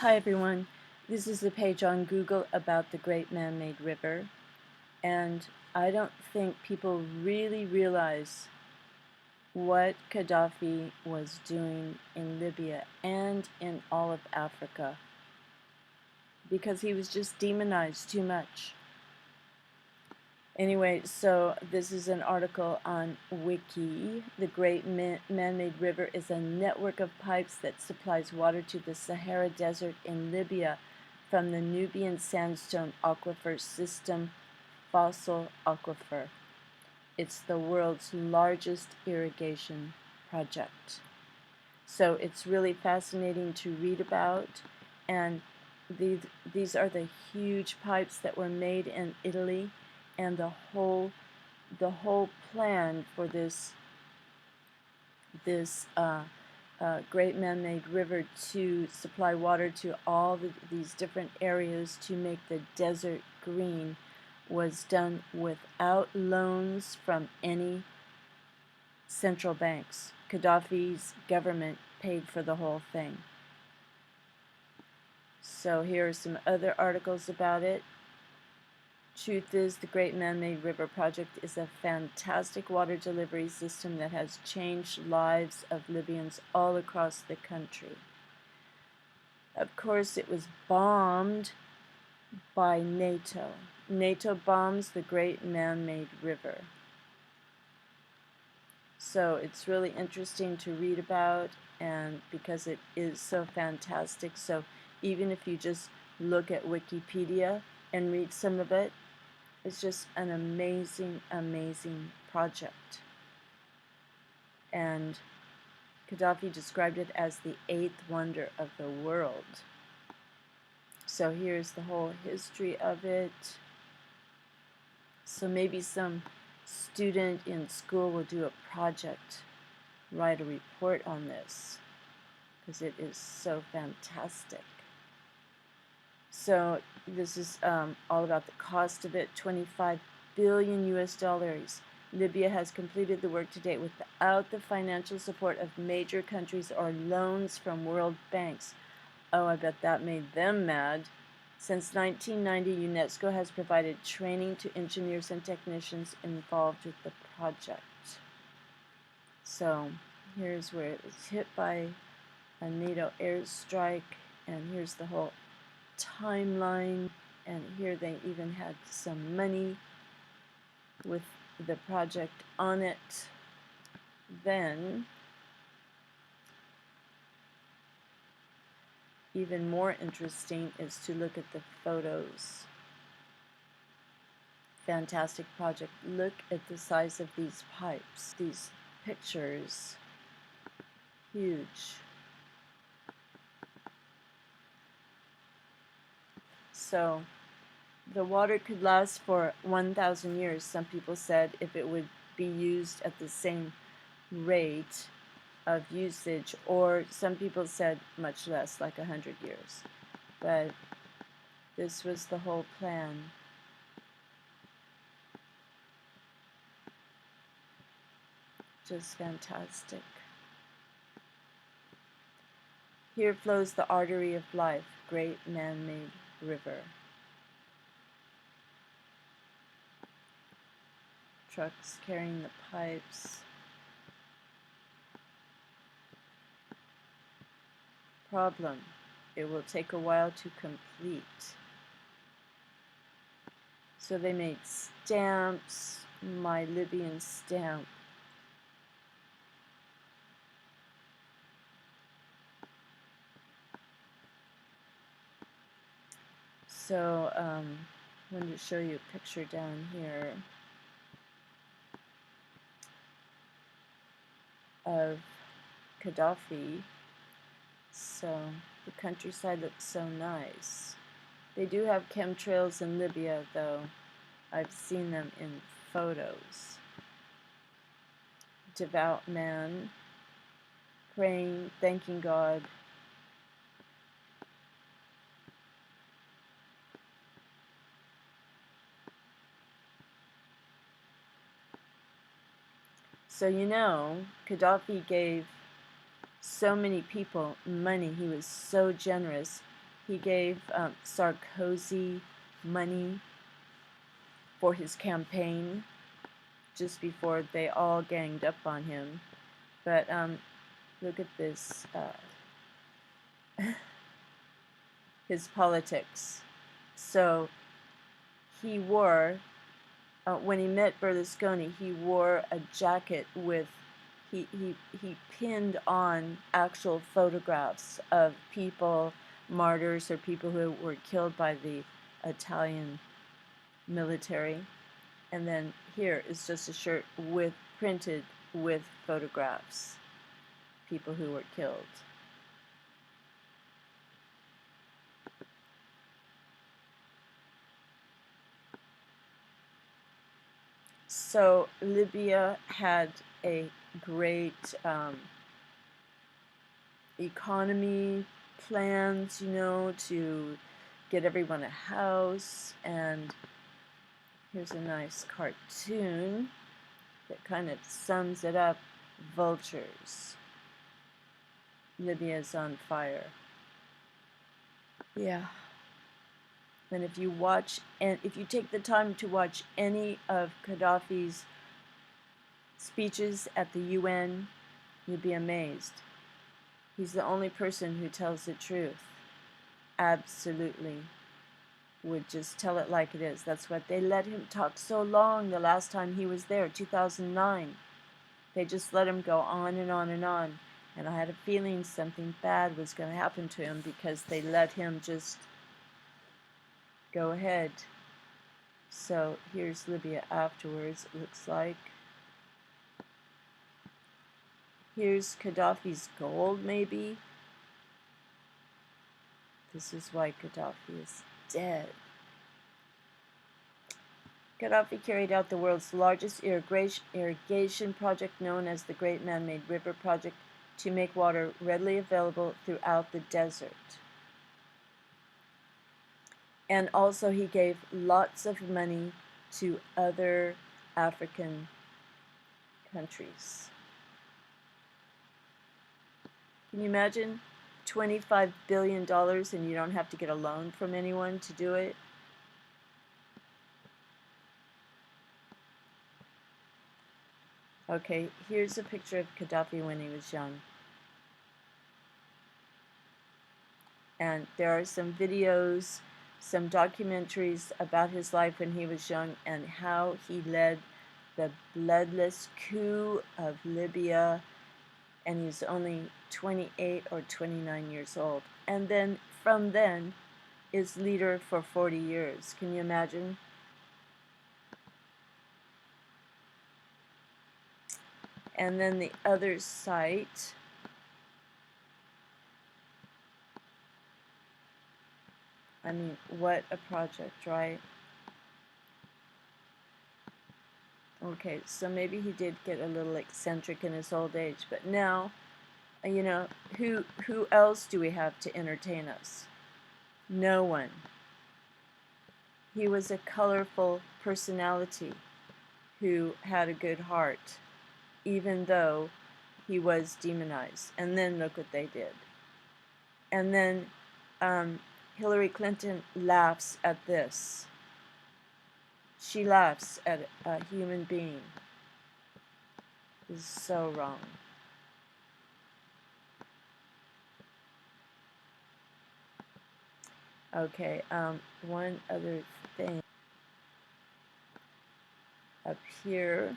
Hi everyone, this is a page on Google about the Great Man-Made River, and I don't think people really realize what Gaddafi was doing in Libya and in all of Africa, because he was just demonized too much. Anyway, so this is an article on Wiki. The Great Man-Made River is a network of pipes that supplies water to the Sahara Desert in Libya from the Nubian sandstone aquifer system fossil aquifer. It's the world's largest irrigation project. So it's really fascinating to read about, and these are the huge pipes that were made in Italy, and the whole plan for this great man-made river to supply water to all these different areas to make the desert green was done without loans from any central banks. Gaddafi's government paid for the whole thing. So here are some other articles about it. Truth is, the Great Man-Made River Project is a fantastic water delivery system that has changed lives of Libyans all across the country. Of course, it was bombed by NATO. NATO bombs the Great Man-Made River. So it's really interesting to read about, and because it is so fantastic. So even if you just look at Wikipedia and read some of it, it's just an amazing, amazing project. And Gaddafi described it as the eighth wonder of the world. So here's the whole history of it. So maybe some student in school will do a project, write a report on this, because it is so fantastic. So this is all about the cost of it, 25 billion US dollars. Libya has completed the work to date without the financial support of major countries or loans from world banks. Oh, I bet that made them mad. Since 1990, UNESCO has provided training to engineers and technicians involved with the project. So here's where it was hit by a NATO airstrike, and here's the whole timeline, and here they even had some money with the project on it. Then even more interesting is to look at the photos. Fantastic project. Look at the size of these pipes, these pictures. Huge. So the water could last for 1,000 years, some people said, if it would be used at the same rate of usage, or some people said much less, like 100 years. But this was the whole plan. Just fantastic. Here flows the artery of life, great man-made river. Trucks carrying the pipes. Problem: it will take a while to complete. So they made stamps, my Libyan stamp. So I'm going to show you a picture down here of Gaddafi. So the countryside looks so nice. They do have chemtrails in Libya, though. I've seen them in photos. Devout man, praying, thanking God. So you know, Gaddafi gave so many people money. He was so generous. He gave Sarkozy money for his campaign just before they all ganged up on him. But look at this, his politics. So he wore, when he met Berlusconi, he wore a jacket with, he pinned on actual photographs of people, martyrs, or people who were killed by the Italian military. And then here is just a shirt with printed with photographs, people who were killed. So Libya had a great economy plans, you know, to get everyone a house. And here's a nice cartoon that kind of sums it up. Vultures. Libya's on fire. Yeah. And if you watch, and if you take the time to watch any of Gaddafi's speeches at the UN, you'll be amazed. He's the only person who tells the truth. Absolutely. Would just tell it like it is. That's what they let him talk so long the last time he was there, 2009. They just let him go on and on and on. And I had a feeling something bad was going to happen to him because they let him just go ahead. So here's Libya afterwards, it looks like. Here's Gaddafi's gold, maybe. This is why Gaddafi is dead. Gaddafi carried out the world's largest irrigation project known as the Great Man-Made River Project to make water readily available throughout the desert. And also he gave lots of money to other African countries. Can you imagine $25 billion and you don't have to get a loan from anyone to do it? Okay, here's a picture of Gaddafi when he was young. And there are some videos, some documentaries about his life when he was young and how he led the bloodless coup of Libya, and he's only 28 or 29 years old. And then from then is leader for 40 years. Can you imagine? And then the other site, I mean, what a project, right? Okay, so maybe he did get a little eccentric in his old age, but now, you know, who else do we have to entertain us? No one. He was a colorful personality who had a good heart, even though he was demonized. And then look what they did. And then Hillary Clinton laughs at this. She laughs at a human being. This is so wrong. Okay, one other thing. Up here,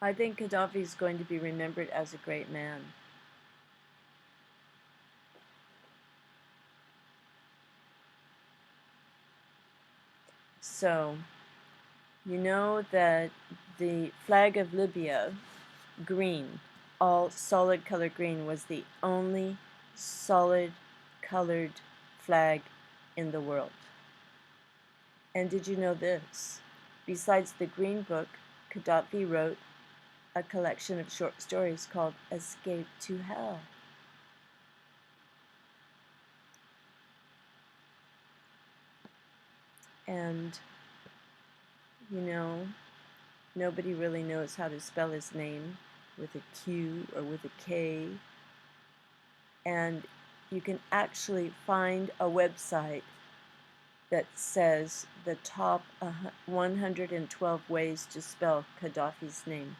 I think Gaddafi is going to be remembered as a great man. So, you know that the flag of Libya, green, all solid color green, was the only solid colored flag in the world. And did you know this? Besides the Green Book, Gaddafi wrote a collection of short stories called Escape to Hell. And You know, nobody really knows how to spell his name with a Q or with a K. And you can actually find a website that says the top 112 ways to spell Gaddafi's name,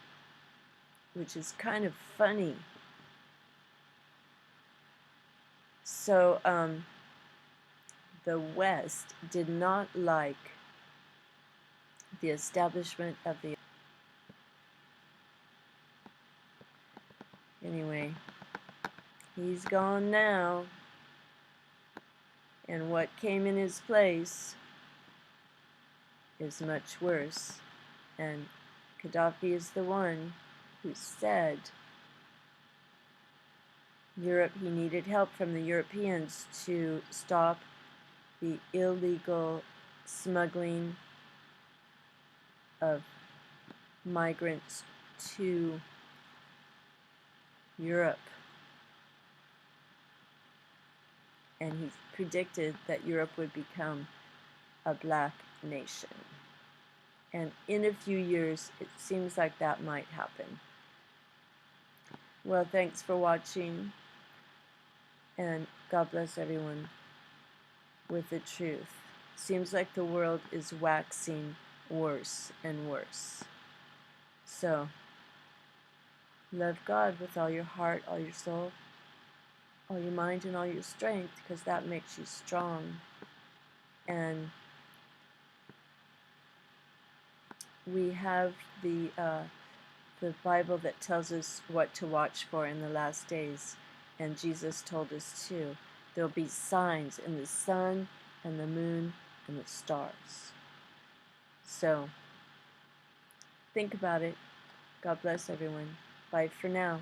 which is kind of funny. So the West did not like the establishment of the... Anyway, he's gone now. And what came in his place is much worse. And Gaddafi is the one who said he needed help from the Europeans to stop the illegal smuggling of migrants to Europe. And he predicted that Europe would become a black nation. And in a few years, it seems like that might happen. Well, thanks for watching, and God bless everyone with the truth. Seems like the world is waxing worse and worse. So, love God with all your heart, all your soul, all your mind, and all your strength, because that makes you strong. And we have the Bible that tells us what to watch for in the last days. And Jesus told us too. There'll be signs in the sun and the moon and the stars. So, think about it. God bless everyone. Bye for now.